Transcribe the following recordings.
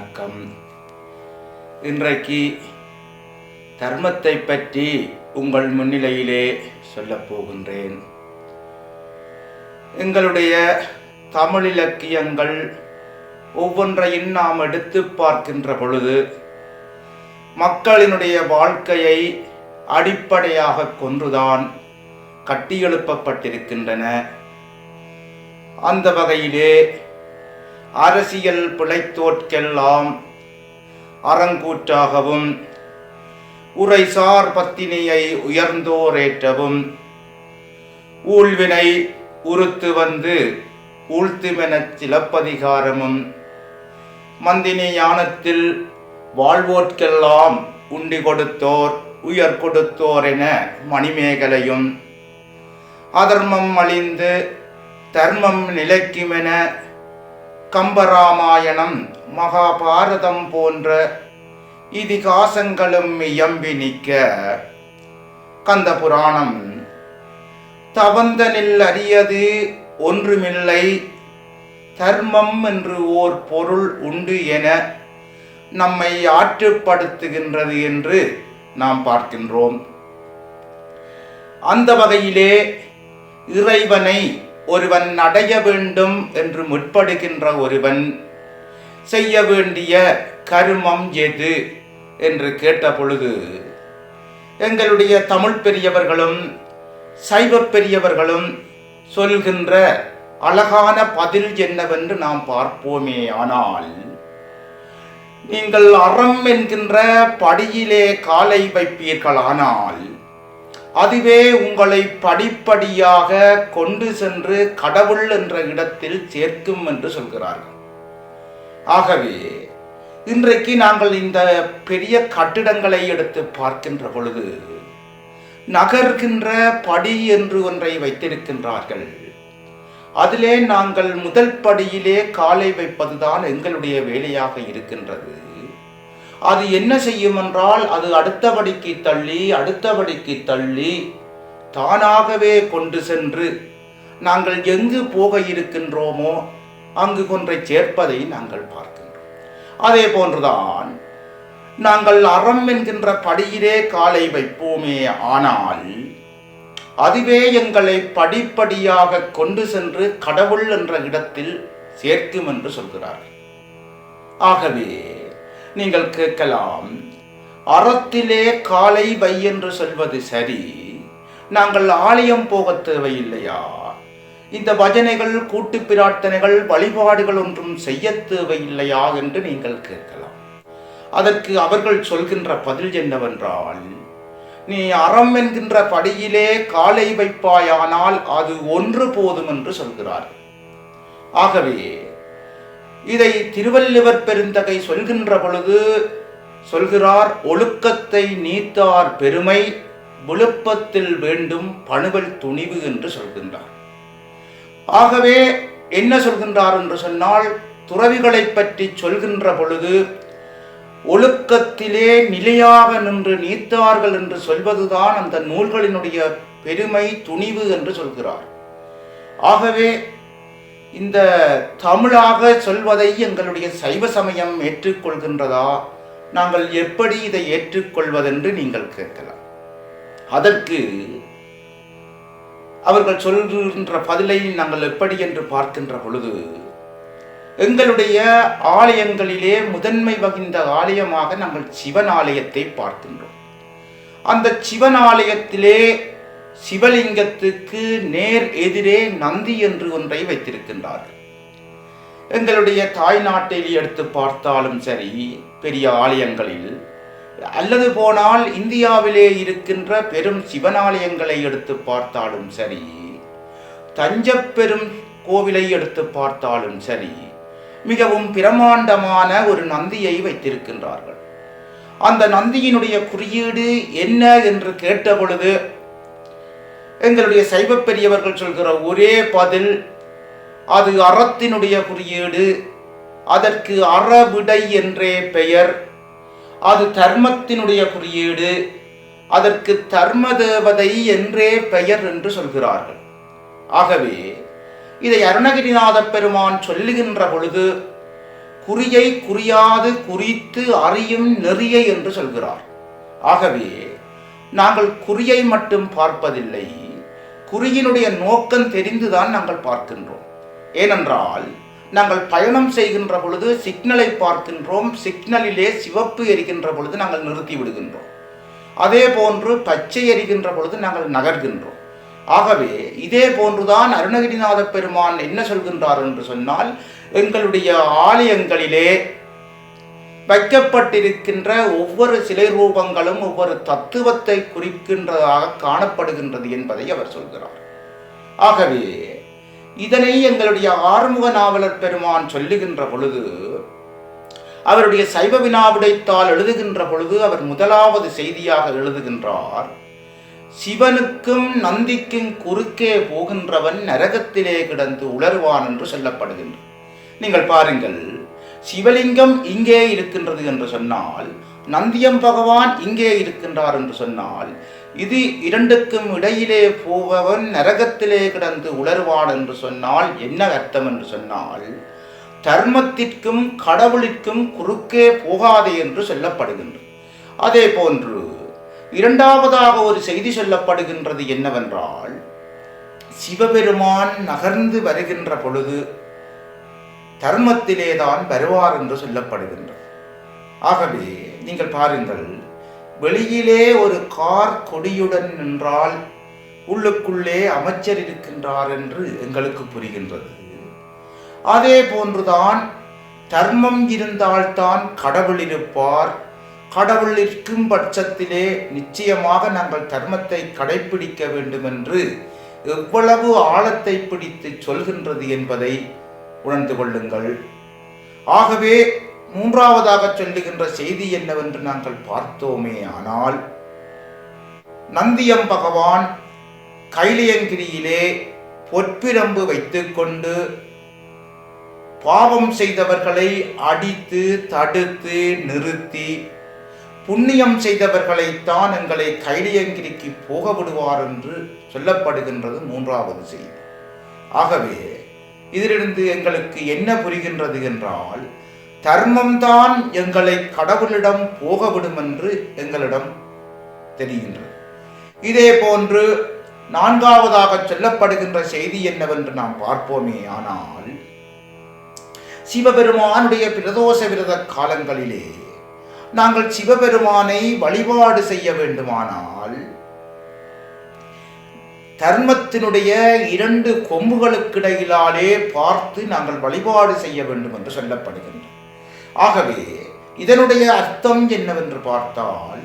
வணக்கம். இன்றைக்கு தர்மத்தை பற்றி உங்கள் முன்னிலையிலே சொல்லப் போகின்றேன். எங்களுடைய தமிழ் இலக்கியங்கள் ஒவ்வொன்றையும் நாம் எடுத்து பார்க்கின்ற பொழுது மக்களினுடைய வாழ்க்கையை அடிப்படையாக கொண்டுதான் கட்டியெழுப்பப்பட்டிருக்கின்றன. அந்த வகையிலே அரசியல் பிழைத்தோர்க்கெல்லாம் அறங்கூற்றாகவும் உரைசார் பத்தினியை உயர்ந்தோரேற்றவும் ஊழ்வினை உறுத்து வந்து ஊழ்த்துமெனச் சிலப்பதிகாரமும் மந்தினி ஞானத்தில் வாழ்வோர்க்கெல்லாம் உண்டி கொடுத்தோர் உயர் கொடுத்தோர் என மணிமேகலையும் அதர்மம் அழிந்து தர்மம் நிலைக்குமென கம்பராமாயணம் மகாபாரதம் போன்ற இதிகாசங்களும் இயம்பி நிற்க கந்த புராணம் தவந்தனில் அறியது ஒன்றுமில்லை தர்மம் என்று ஓர் பொருள் உண்டு என நம்மை ஆற்றுப்படுத்துகின்றது என்று நாம் பார்க்கின்றோம். அந்த வகையிலே இறைவனை ஒருவன் அடைய வேண்டும் என்று முற்படுகின்ற ஒருவன் செய்ய வேண்டிய கர்மம் எது என்று கேட்ட பொழுது எங்களுடைய தமிழ் பெரியவர்களும் சைவ பெரியவர்களும் சொல்கின்ற அழகான பதில் என்னவென்று நாம் பார்ப்போமே. ஆனால் நீங்கள் அறம் என்கின்ற படியிலே காலை வைப்பீர்களானால் அதுவே உங்களை படிப்படியாக கொண்டு சென்று கடவுள் என்ற இடத்தில் சேர்க்கும் என்று சொல்கிறார்கள். ஆகவே இன்றைக்கு நாங்கள் இந்த பெரிய கட்டிடங்களை எடுத்து பார்க்கின்ற பொழுது நகர்கின்ற படி என்று ஒன்றை வைத்திருக்கின்றார்கள். அதிலே நாங்கள் முதல் படியிலே காலை வைப்பதுதான் எங்களுடைய வேலையாக இருக்கின்றது. அது என்ன செய்யும் என்றால் அது அடுத்தபடிக்கு தள்ளி தானாகவே கொண்டு சென்று நாங்கள் எங்கு போக இருக்கின்றோமோ அங்கு கொன்றை சேர்ப்பதை நாங்கள் பார்க்கின்றோம். அதே போன்றுதான் நாங்கள் அறம் என்கின்ற படியிலே காலை வைப்போமே, ஆனால் அதுவே எங்களை படிப்படியாக கொண்டு சென்று கடவுள் என்ற இடத்தில் சேர்க்கும் என்று சொல்கிறார்கள். ஆகவே நீங்கள் கேட்கலாம், அறத்திலே காலை வை என்று சொல்வது சரி, நாங்கள் ஆலயம் போக தேவையில்லையா? இந்த பஜனைகள் கூட்டு பிரார்த்தனைகள் வழிபாடுகள் ஒன்றும் செய்ய தேவையில்லையா என்று நீங்கள் கேட்கலாம். அதற்கு அவர்கள் சொல்கின்ற பதில் என்னவென்றால், நீ அறம் என்கின்ற படியிலே காலை வைப்பாயானால் அது ஒன்று போதும் என்று சொல்கிறார்கள். ஆகவே இதை திருவள்ளுவர் பெருந்தகை சொல்கின்ற பொழுது சொல்கிறார், ஒழுக்கத்தை நீத்தார் பெருமை விழுப்பத்தில் வேண்டும் பணுவல் துணிவு என்று சொல்கின்றார். ஆகவே என்ன சொல்கின்றார் என்று சொன்னால், துறவிகளை பற்றி சொல்கின்ற பொழுது ஒழுக்கத்திலே நிலையாக நின்று நீத்தார்கள் என்று சொல்வதுதான் அந்த நூல்களினுடைய பெருமை துணிவு என்று சொல்கிறார். ஆகவே இந்த தமிழாக சொல்வதை எங்களுடைய சைவ சமயம் ஏற்றுக்கொள்கின்றதா? நாங்கள் எப்படி இதை ஏற்றுக்கொள்வதென்று நீங்கள் கேட்கலாம். அதற்கு அவர்கள் சொல்கின்ற பதிலை நாங்கள் எப்படி என்று பார்க்கின்ற பொழுது, எங்களுடைய ஆலயங்களிலே முதன்மை வகிந்த ஆலயமாக நாங்கள் சிவன் ஆலயத்தை பார்க்கின்றோம். அந்த சிவன் ஆலயத்திலே சிவலிங்கத்துக்கு நேர் எதிரே நந்தி என்று ஒன்றை வைத்திருக்கின்றார்கள். எங்களுடைய தாய் நாட்டில் எடுத்து பார்த்தாலும் சரி, பெரிய ஆலயங்களில் அல்லது போனால் இந்தியாவிலே இருக்கின்ற பெரும் சிவனாலயங்களை எடுத்து பார்த்தாலும் சரி, தஞ்சப்பெரும் கோவிலை எடுத்து பார்த்தாலும் சரி, மிகவும் பிரமாண்டமான ஒரு நந்தியை வைத்திருக்கின்றார்கள். அந்த நந்தியினுடைய குறியீடு என்ன என்று கேட்ட பொழுது எங்களுடைய சைவ பெரியவர்கள் சொல்கிற ஒரே பதில், அது அறத்தினுடைய குறியீடு, அதற்கு அறவிடை என்றே பெயர், அது தர்மத்தினுடைய குறியீடு, அதற்கு தர்ம தேவதை என்றே பெயர் என்று சொல்கிறார்கள். ஆகவே இதை அருணகிரிநாத பெருமான் சொல்லுகின்ற பொழுது குறியை குறியாது குறித்து அறியும் நெறியை என்று சொல்கிறார். ஆகவே நாங்கள் குறியை மட்டும் பார்ப்பதில்லை, குறியினுடைய நோக்கம் தெரிந்துதான் நாங்கள் பார்க்கின்றோம். ஏனென்றால் நாங்கள் பயணம் செய்கின்ற பொழுது சிக்னலை பார்க்கின்றோம், சிக்னலிலே சிவப்பு எரிகின்ற பொழுது நாங்கள் நிறுத்தி விடுகின்றோம். அதே போன்று பச்சை எரிகின்ற பொழுது நாங்கள் நகர்கின்றோம். ஆகவே இதே போன்றுதான் அருணகிரிநாத பெருமான் என்ன சொல்கின்றார் என்று சொன்னால், எங்களுடைய ஆலயங்களிலே வைக்கப்பட்டிருக்கின்ற ஒவ்வொரு சிலை ரூபங்களும் ஒவ்வொரு தத்துவத்தை குறிக்கின்றதாக காணப்படுகின்றது என்பதை அவர் சொல்கிறார். ஆகவே இதனை எங்களுடைய ஆறுமுக நாவலர் பெருமான் சொல்லுகின்ற பொழுது, அவருடைய சைவ வினாவிடைத்தால் எழுதுகின்ற பொழுது அவர் முதலாவது செய்தியாக எழுதுகின்றார், சிவனுக்கும் நந்திக்கும் குறுக்கே போகின்றவன் நரகத்திலே கிடந்து உலர்வான் என்று சொல்லப்படுகின்றது. நீங்கள் பாருங்கள், சிவலிங்கம் இங்கே இருக்கின்றது என்று சொன்னால், நந்தியம் பகவான் இங்கே இருக்கின்றார் என்று சொன்னால், இது இரண்டுக்கும் இடையிலே போபவன் நரகத்திலே கிடந்து உலர்வான் என்று சொன்னால் என்ன அர்த்தம் என்று சொன்னால், தர்மத்திற்கும் கடவுளிற்கும் குறுக்கே போகாதே என்று சொல்லப்படுகின்றது. அதே போன்று இரண்டாவதாக ஒரு செய்தி சொல்லப்படுகின்றது என்னவென்றால், சிவபெருமான் நகர்ந்து வருகின்ற பொழுது தர்மத்திலேதான் வருவார் என்று சொல்லப்படுகின்றது. ஆகவே நீங்கள் பாருங்கள், வெளியிலே ஒரு கார் கொடியுடன் நின்றால் உள்ளுக்குள்ளே அமைச்சர் இருக்கின்றார் என்று எங்களுக்கு புரிகின்றது. அதே போன்றுதான் தர்மம் இருந்தால்தான் கடவுள் இருப்பார். கடவுள் இருக்கும் பட்சத்திலே நிச்சயமாக நாங்கள் தர்மத்தை கடைபிடிக்க வேண்டும் என்று எவ்வளவு ஆழத்தை பிடித்து சொல்கின்றது என்பதை உணர்ந்து கொள்ளுங்கள். ஆகவே மூன்றாவதாக சொல்லுகின்ற செய்தி என்னவென்று நாங்கள் பார்த்தோமே ஆனால், நந்தியம் பகவான் கைலியங்கிரியிலே பொற்பிரம்பு வைத்துக்கொண்டு பாவம் செய்தவர்களை அடித்து தடுத்து நிறுத்தி புண்ணியம் செய்தவர்களைத்தான் எங்களை கைலியங்கிரிக்கு போக விடுவார் என்று சொல்லப்படுகின்றது மூன்றாவது செய்தி. ஆகவே இதிலிருந்து எங்களுக்கு என்ன புரிகின்றது என்றால், தர்மம்தான் எங்களை கடவுளிடம் போக விடும் என்று எங்களிடம் தெரிகின்றது. இதே போன்று நான்காவதாக சொல்லப்படுகின்ற செய்தி என்னவென்று நாம் பார்ப்போமே ஆனால், சிவபெருமானுடைய பிரதோஷ விரத காலங்களிலே நாங்கள் சிவபெருமானை வழிபாடு செய்ய வேண்டுமானால் தர்மத்தினுடைய இரண்டு கொம்புகளுக்கிடையிலாலே பார்த்து நாங்கள் வழிபாடு செய்ய வேண்டும் என்று சொல்லப்படுகின்றது. ஆகவே இதனுடைய அர்த்தம் என்னவென்று பார்த்தால்,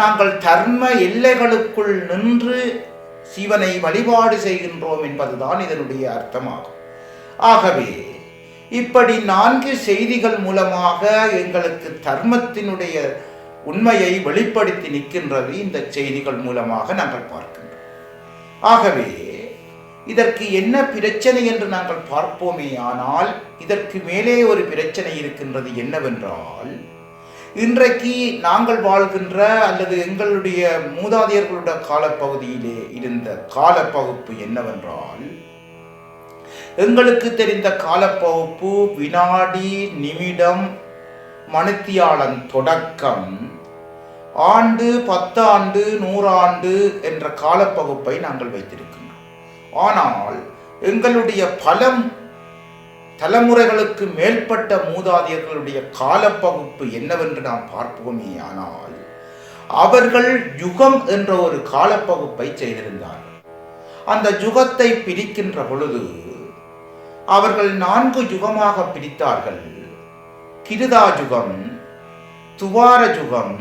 நாங்கள் தர்ம எல்லைகளுக்குள் நின்று சிவனை வழிபாடு செய்கின்றோம் என்பதுதான் இதனுடைய அர்த்தமாகும். ஆகவே இப்படி 4 செய்திகள் மூலமாக எங்களுக்கு தர்மத்தினுடைய உண்மையை வெளிப்படுத்தி நிற்கின்றது இந்த செய்திகள் மூலமாக நாங்கள் பார்க்கின்றோம். ஆகவே இதற்கு என்ன பிரச்சனை என்று நாங்கள் பார்ப்போமே ஆனால், இதற்கு மேலே ஒரு பிரச்சனை இருக்கின்றது. என்னவென்றால், இன்றைக்கு நாங்கள் வாழ்கின்ற அல்லது எங்களுடைய மூதாதையர்களுடைய காலப்பகுதியிலே இருந்த காலப்பகுப்பு என்னவென்றால், எங்களுக்கு தெரிந்த காலப்பகுப்பு வினாடி, நிமிடம், மணித்தியாலன் தொடக்கம் ஆண்டு, 10 ஆண்டு, 100 ஆண்டு என்ற காலப்பகுப்பை நாங்கள் வைத்திருக்கின்றோம். ஆனால் எங்களுடைய பல தலைமுறைகளுக்கு மேற்பட்ட மூதாதையர்களுடைய காலப்பகுப்பு என்னவென்று நாம் பார்ப்போமே ஆனால், அவர்கள் யுகம் என்ற ஒரு காலப்பகுப்பை செய்திருந்தார்கள். அந்த யுகத்தை பிரிக்கின்ற பொழுது அவர்கள் 4 யுகமாக பிரித்தார்கள். கிருதா யுகம், துவார யுகம்,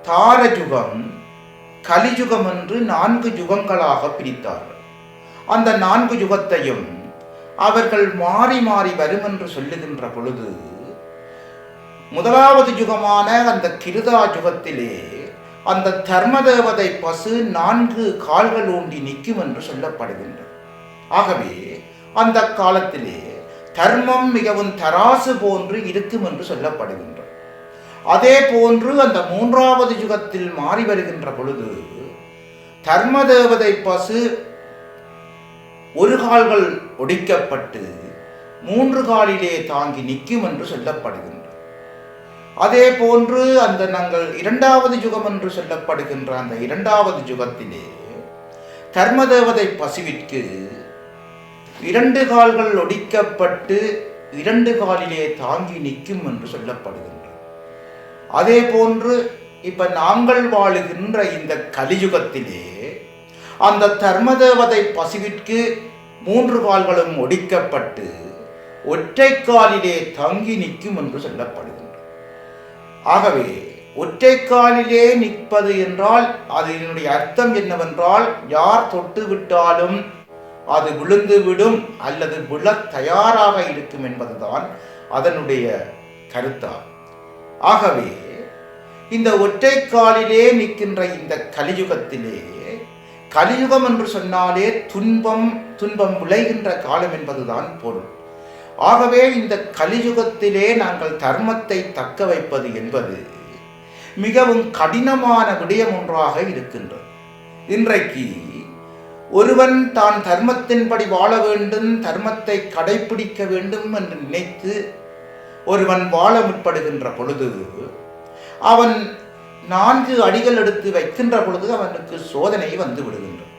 தார யுகம், கலியுகம் என்று 4 யுகங்களாக பிரித்தார்கள். அந்த 4 யுகத்தையும் அவர்கள் மாறி மாறி வரும் என்று சொல்லுகின்ற பொழுது, முதலாவது யுகமான அந்த கிருதா யுகத்திலே அந்த தர்மதேவதை பசு 4 கால்கள் ஊண்டி நிற்கும் என்று சொல்லப்படுகின்றது. ஆகவே அந்த காலத்திலே தர்மம் மிகவும் தராசு போன்று இருக்கும் என்று சொல்லப்படுகின்றது. அதே போன்று அந்த 3வது யுகத்தில் மாறி வருகின்ற பொழுது தர்மதேவதை பசு 1 கால்கள் ஒடிக்கப்பட்டு 3 காலிலே தாங்கி நிற்கும் என்று சொல்லப்படுகின்றது. அதே போன்று அந்த நாங்கள் 2வது யுகம் என்று சொல்லப்படுகின்ற அந்த 2வது யுகத்திலே தர்மதேவதை பசுவிற்கு 2 கால்கள் ஒடிக்கப்பட்டு 2 காலிலே தாங்கி நிற்கும் என்று சொல்லப்படுகின்றது. அதே போன்று இப்ப நாங்கள் வாழுகின்ற இந்த கலியுகத்திலே அந்த தர்மதேவதை பசுவிற்கு 3 கால்களும் ஒடிக்கப்பட்டு ஒற்றை காலிலே தங்கி நிற்கும் என்று சொல்லப்படுகின்றது. ஆகவே ஒற்றை காலிலே நிற்பது என்றால் அதனுடைய அர்த்தம் என்னவென்றால் யார் தொட்டு விட்டாலும் அது விழுந்துவிடும் அல்லது விழ தயாராக இருக்கும் என்பதுதான் அதனுடைய கருத்தாகும். ஆகவே இந்த ஒற்றை காலிலே நிற்கின்ற இந்த கலியுகத்திலே, கலியுகம் என்று சொன்னாலே துன்பம் விளைகின்ற காலம் என்பதுதான் பொருள். ஆகவே இந்த கலியுகத்திலே நாங்கள் தர்மத்தை தக்க வைப்பது என்பது மிகவும் கடினமான விடயம் ஒன்றாக இருக்கின்றது. இன்றைக்கு ஒருவன் தான் தர்மத்தின்படி வாழ வேண்டும், தர்மத்தை கடைபிடிக்க வேண்டும் என்று நினைத்து ஒருவன் வாழ முற்படுகின்ற பொழுது அவன் 4 அடிகள் எடுத்து வைக்கின்ற பொழுது அவனுக்கு சோதனை வந்து விடுகின்றது.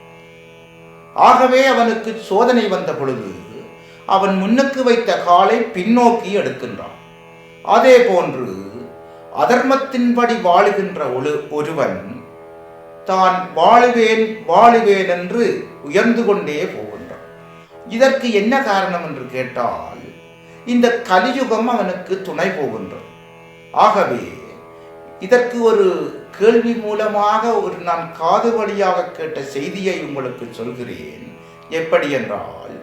ஆகவே அவனுக்கு சோதனை வந்த பொழுது அவன் முன்னுக்கு வைத்த காலை பின்னோக்கி எடுக்கின்றான். அதே போன்று அதர்மத்தின்படி வாழுகின்ற ஒருவன் தான் வாழுவேன் என்று உயர்ந்து கொண்டே போகின்றான். இதற்கு என்ன காரணம் என்று கேட்டால் இந்த கலியுகம் அவனுக்கு துணை போகின்றது. ஆகவே இதற்கு ஒரு கேள்வி மூலமாக நான் காது வழியாக கேட்ட செய்தியை உங்களுக்கு சொல்கிறேன். எப்படி என்றால்,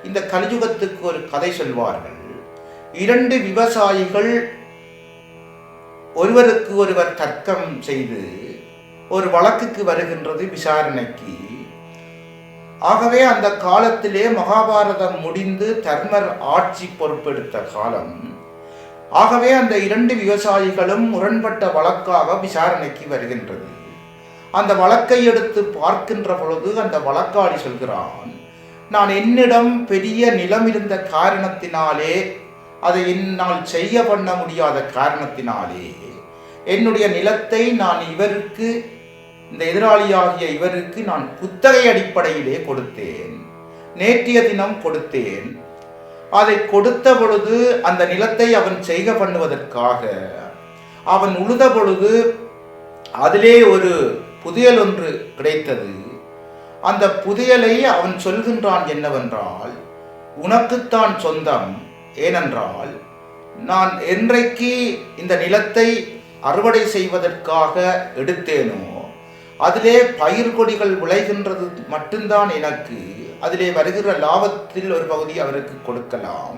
இந்த கலியுகத்துக்கு ஒரு கதை சொல்வார்கள். 2 விவசாயிகள் ஒருவருக்கு ஒருவர் தர்க்கம் செய்து ஒரு வழக்குக்கு வருகின்றது விசாரணைக்கு. ஆகவே அந்த காலத்திலே மகாபாரதம் முடிந்து தர்மர் ஆட்சி பொறுப்பெடுத்த காலம். ஆகவே அந்த 2 விவசாயிகளும் முரண்பட்ட வழக்காக விசாரணைக்கு வருகின்றது. அந்த வழக்கை எடுத்து பார்க்கின்ற பொழுது அந்த வழக்காளி சொல்கிறான், நான் என்னிடம் பெரிய நிலம் இருந்த காரணத்தினாலே, அதை என்னால் செய்ய பண்ண முடியாத காரணத்தினாலே என்னுடைய நிலத்தை நான் இவருக்கு, இந்த எதிராளியாகிய இவருக்கு நான் குத்தகை அடிப்படையிலே கொடுத்தேன். நேற்றைய தினம் கொடுத்தேன். அதை கொடுத்த பொழுது அந்த நிலத்தை அவன் செய்க பண்ணுவதற்காக அவன் உழுத பொழுது அதிலே ஒரு புதையல் ஒன்று கிடைத்தது. அந்த புதையலை அவன் சொல்கின்றான் என்னவென்றால், உனக்குத்தான் சொந்தம். ஏனென்றால் நான் என்றைக்கு இந்த நிலத்தை அறுவடை செய்வதற்காக எடுத்தேனோ அதிலே பயிர் கொடிகள் விளைகின்றது மட்டும்தான் எனக்கு. அதிலே வருகிற லாபத்தில் ஒரு பகுதி அவருக்கு கொடுக்கலாம்.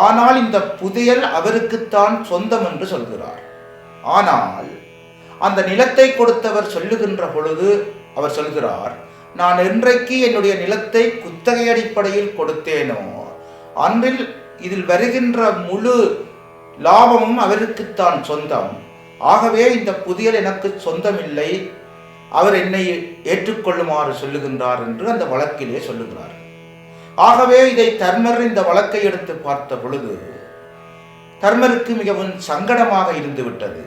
ஆனால் இந்த புதையல் அவருக்குத்தான் சொந்தம் என்று சொல்கிறார். ஆனால் அந்த நிலத்தை கொடுத்தவர் சொல்லுகின்ற பொழுது அவர் சொல்கிறார், நான் என்றைக்கு என்னுடைய நிலத்தை குத்தகை அடிப்படையில் கொடுத்தேனோ அன்றில் இதில் வருகின்ற முழு லாபமும் அவருக்குத்தான் சொந்தம். ஆகவே இந்த புதையல் எனக்கு சொந்தமில்லை, அவர் என்னை ஏற்றுக்கொள்ளுமாறு சொல்லுகின்றார் என்று அந்த வழக்கிலே சொல்லுகிறார். ஆகவே இதை தர்மர் இந்த வழக்கை எடுத்து பார்த்த பொழுது தர்மருக்கு மிகவும் சங்கடமாக இருந்து விட்டது.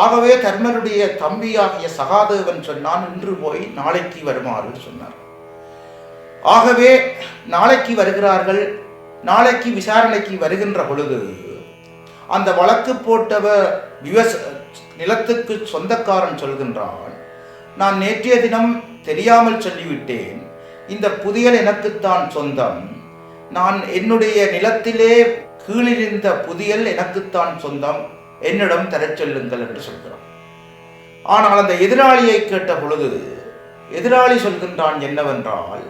ஆகவே தர்மருடைய தம்பியாகிய சகாதேவன் சொன்னான், இன்று போய் நாளைக்கு வருமாறு சொன்னார். ஆகவே நாளைக்கு வருகிறார்கள். நாளைக்கு விசாரணைக்கு வருகின்ற பொழுது அந்த வழக்கு போட்டவர் நிலத்துக்கு சொந்தக்காரன் சொல்கின்றான், நான் நேற்றைய தினம் தெரியாமல் சொல்லிவிட்டேன், இந்த புதையல் எனக்குத்தான் சொந்தம். நான் என்னுடைய நிலத்திலே கீழிருந்த புதையல் எனக்குத்தான் சொந்தம், என்னிடம் தரச் சொல்லுங்கள் என்று சொல்கிறான். ஆனால் அந்த எதிராளியை கேட்ட பொழுது எதிராளி சொல்கின்றான் என்னவென்றால்,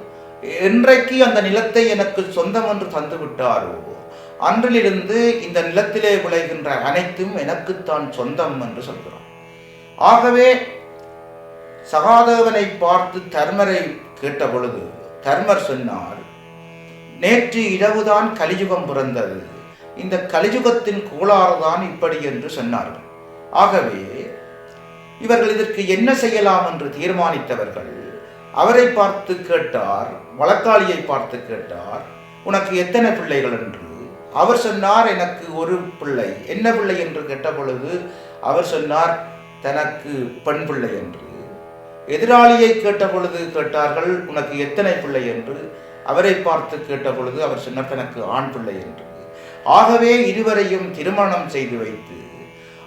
என்றைக்கு அந்த நிலத்தை எனக்கு சொந்தம் என்று தந்து விட்டாரோ அன்றிலிருந்து இந்த நிலத்திலே விளைகின்ற அனைத்தும் எனக்குத்தான் சொந்தம் என்று சொல்கிறான். ஆகவே சகாதேவனை பார்த்து தர்மரை கேட்ட பொழுது தர்மர் சொன்னார், நேற்று இரவுதான் கலியுகம் பிறந்தது, இந்த கலியுகத்தின் கோளாறுதான் இப்படி என்று சொன்னார்கள். ஆகவே இவர்கள் இதற்கு என்ன செய்யலாம் என்று தீர்மானித்தவர்கள் அவரை பார்த்து கேட்டார், வழக்காளியை பார்த்து கேட்டார், உனக்கு எத்தனை பிள்ளைகள் என்று. அவர் சொன்னார், எனக்கு ஒரு பிள்ளை. என்ன பிள்ளை என்று கேட்ட பொழுது அவர் சொன்னார், தனக்கு பெண் பிள்ளை என்று. எதிராளியை கேட்ட பொழுது கேட்டார்கள், உனக்கு எத்தனை பிள்ளை என்று. அவரை பார்த்து கேட்ட பொழுது அவர் சொன்னார், தனக்கு ஆண் பிள்ளை என்று. ஆகவே இருவரையும் திருமணம் செய்து வைத்து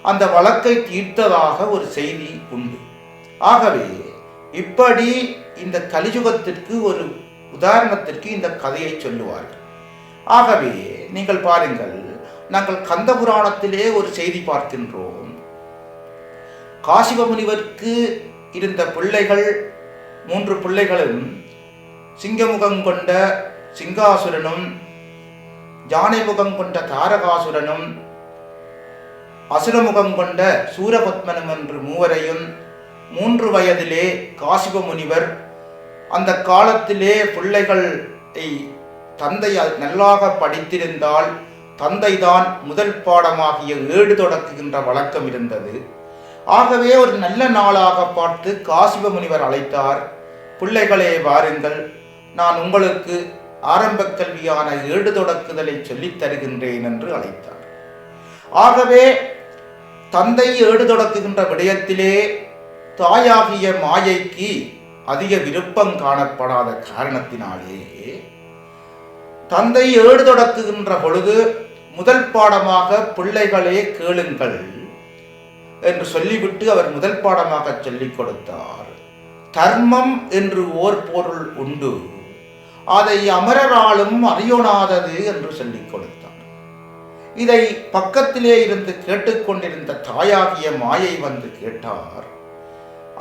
அந்த வழக்கை தீர்த்ததாக ஒரு செய்தி உண்டு. ஆகவே இப்படி இந்த கலியுகத்திற்கு ஒரு உதாரணத்திற்கு இந்த கதையை சொல்லுவார்கள். ஆகவே நீங்கள் பாருங்கள், நாங்கள் கந்த புராணத்திலே ஒரு செய்தி பார்க்கின்றோம். காசிப முனிவருக்கு இருந்த பிள்ளைகள் 3 பிள்ளைகளும் சிங்கமுகம் கொண்ட சிங்காசுரனும், யானை முகம் கொண்ட தாரகாசுரனும், அசுரமுகம் கொண்ட சூரபத்மனும் என்று மூவரையும் 3 வயதிலே காசிப முனிவர், அந்த காலத்திலே பிள்ளைகளை தந்தை நல்லாக படித்திருந்தால் தந்தைதான் முதல் பாடமாகிய ஏடு தொடக்குகின்ற வழக்கம் இருந்தது. ஆகவே ஒரு நல்ல நாளாக பார்த்து காசிப முனிவர் அழைத்தார். பிள்ளைகளே வாருங்கள், நான் உங்களுக்கு ஆரம்ப கல்வியான ஏடு தொடக்குதலை சொல்லித் தருகின்றேன் என்று அழைத்தார். ஆகவே தந்தை ஏடு தொடக்குகின்ற விடயத்திலே தாயாகிய மாயைக்கு அதிக விருப்பம் காணப்படாத காரணத்தினாலே தந்தை ஏடு தொடக்குகின்ற பொழுது முதல் பாடமாக பிள்ளைகளே கேளுங்கள் என்று சொல்லிவிட்டு அவர் முதல் பாடமாக சொல்லிக் கொடுத்தார். தர்மம் என்று ஓர் பொருள் உண்டு, அதை அமரராலும் அறியொணாதது என்று சொல்லிக் கொடுத்தார். இதை பக்கத்திலே இருந்து கேட்டுக்கொண்டிருந்த தாயாகிய மாயை வந்து கேட்டார்,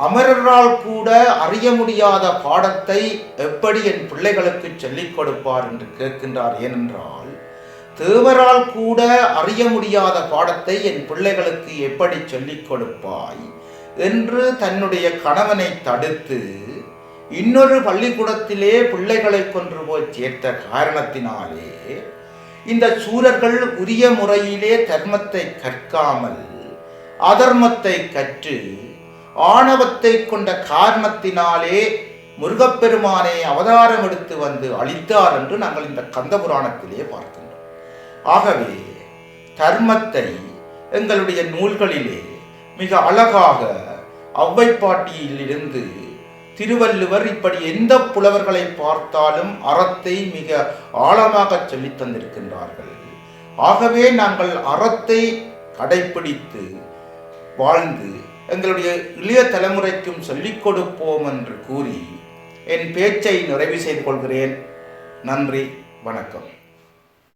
அமரரால் கூட அறிய முடியாத பாடத்தை எப்படி என் பிள்ளைகளுக்கு சொல்லிக் கொடுப்பார் என்று கேட்கின்றார். ஏனென்றால் தேவரால் கூட அறிய முடியாத பாடத்தை என் பிள்ளைகளுக்கு எப்படி சொல்லிக் கொடுப்பாய் என்று தன்னுடைய கணவனை தடுத்து இன்னொரு பள்ளிக்கூடத்திலே பிள்ளைகளை கொன்று போய் சேர்த்த காரணத்தினாலே இந்த சூரர்கள் உரிய முறையிலே தர்மத்தை கற்காமல் அதர்மத்தை கற்று ஆணவத்தை கொண்ட காரணத்தினாலே முருகப்பெருமானை அவதாரம் எடுத்து வந்து அளித்தார் என்று நாங்கள் இந்த கந்த புராணத்திலே பார்க்கின்றோம். ஆகவே தர்மத்தை எங்களுடைய நூல்களிலே மிக அழகாக ஔவைப்பாட்டியிலிருந்து திருவள்ளுவர் இப்படி எந்த புலவர்களை பார்த்தாலும் அறத்தை மிக ஆழமாக சொல்லித் தந்திருக்கின்றார்கள். ஆகவே நாங்கள் அறத்தை கடைப்பிடித்து வாழ்ந்து எங்களுடைய இளைய தலைமுறைக்கும் சொல்லிக் கொடுப்போம் என்று கூறி என் பேச்சை நிறைவு செய்து கொள்கிறேன். நன்றி, வணக்கம்.